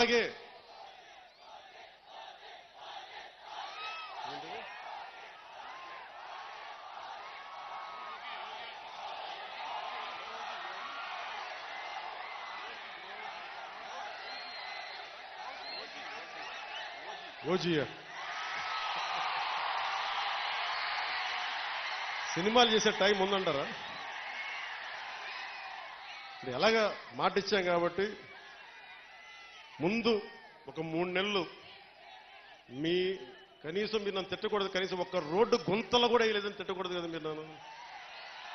అలాగే ఓజీ సినిమాలు చేసే టైం ఉందంటారా? ఇప్పుడు ఎలాగా మాట ఇచ్చాం కాబట్టి ముందు ఒక 3 నెలలు మీ కనీసం మీరు నన్ను తిట్టకూడదు, కనీసం ఒక్క రోడ్డు గుంతలు కూడా వేయలేదని తిట్టకూడదు కదా మీరు నన్ను.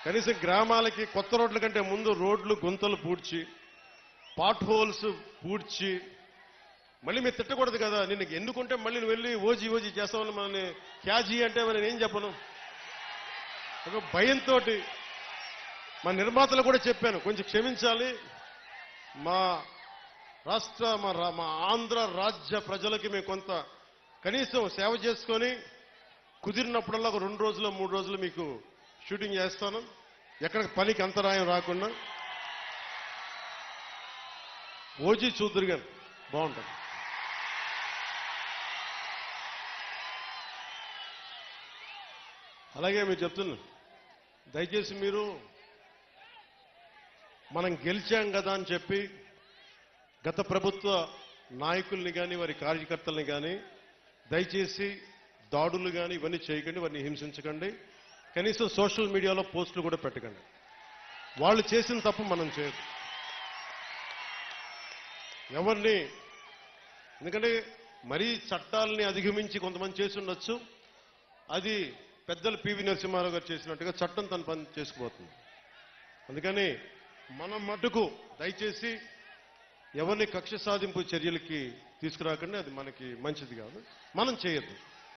కనీసం గ్రామాలకి కొత్త రోడ్ల కంటే ముందు రోడ్లు గుంతలు పూడ్చి పాట్ హోల్స్ పూడ్చి మళ్ళీ మీరు తిట్టకూడదు కదా. నిన్ను ఎన్నుకుంటే మళ్ళీ నువ్వు వెళ్ళి ఓజీ ఓజీ చేస్తామని మనల్ని క్యాజీ అంటే నేను ఏం చెప్పను. ఒక భయంతో మా నిర్మాతలు కూడా చెప్పాను, కొంచెం క్షమించాలి, మా రాష్ట్ర మా ఆంధ్ర రాజ్య ప్రజలకి మేము కొంత కనీసం సేవ చేసుకొని కుదిరినప్పుడల్లా ఒక 2 రోజులు 3 రోజులు మీకు షూటింగ్ చేస్తాను, ఎక్కడ పనికి అంతరాయం రాకుండా. ఓజీ చూద్దరు గారు బాగుంటుంది. అలాగే మీరు చెప్తున్నా, దయచేసి మీరు మనం గెలిచాం కదా అని చెప్పి గత ప్రభుత్వ నాయకుల్ని కానీ వారి కార్యకర్తల్ని కానీ దయచేసి దాడులు కానీ ఇవన్నీ చేయకండి, వారిని హింసించకండి, కనీసం సోషల్ మీడియాలో పోస్టులు కూడా పెట్టకండి. వాళ్ళు చేసిన తప్పు మనం చేయదు ఎవరిని. ఎందుకంటే మరీ చట్టాలని అధిగమించి కొంతమంది చేసి ఉండొచ్చు, అది పెద్దలు పివి నరసింహారావు గారు చేసినట్టుగా చట్టం తన పని చేసుకుపోతుంది. అందుకని మనం మటుకు దయచేసి ఎవరిని కక్ష సాధింపు చర్యలకి తీసుకురాకండి, అది మనకి మంచిది కాదు, మనం చేయొద్దు.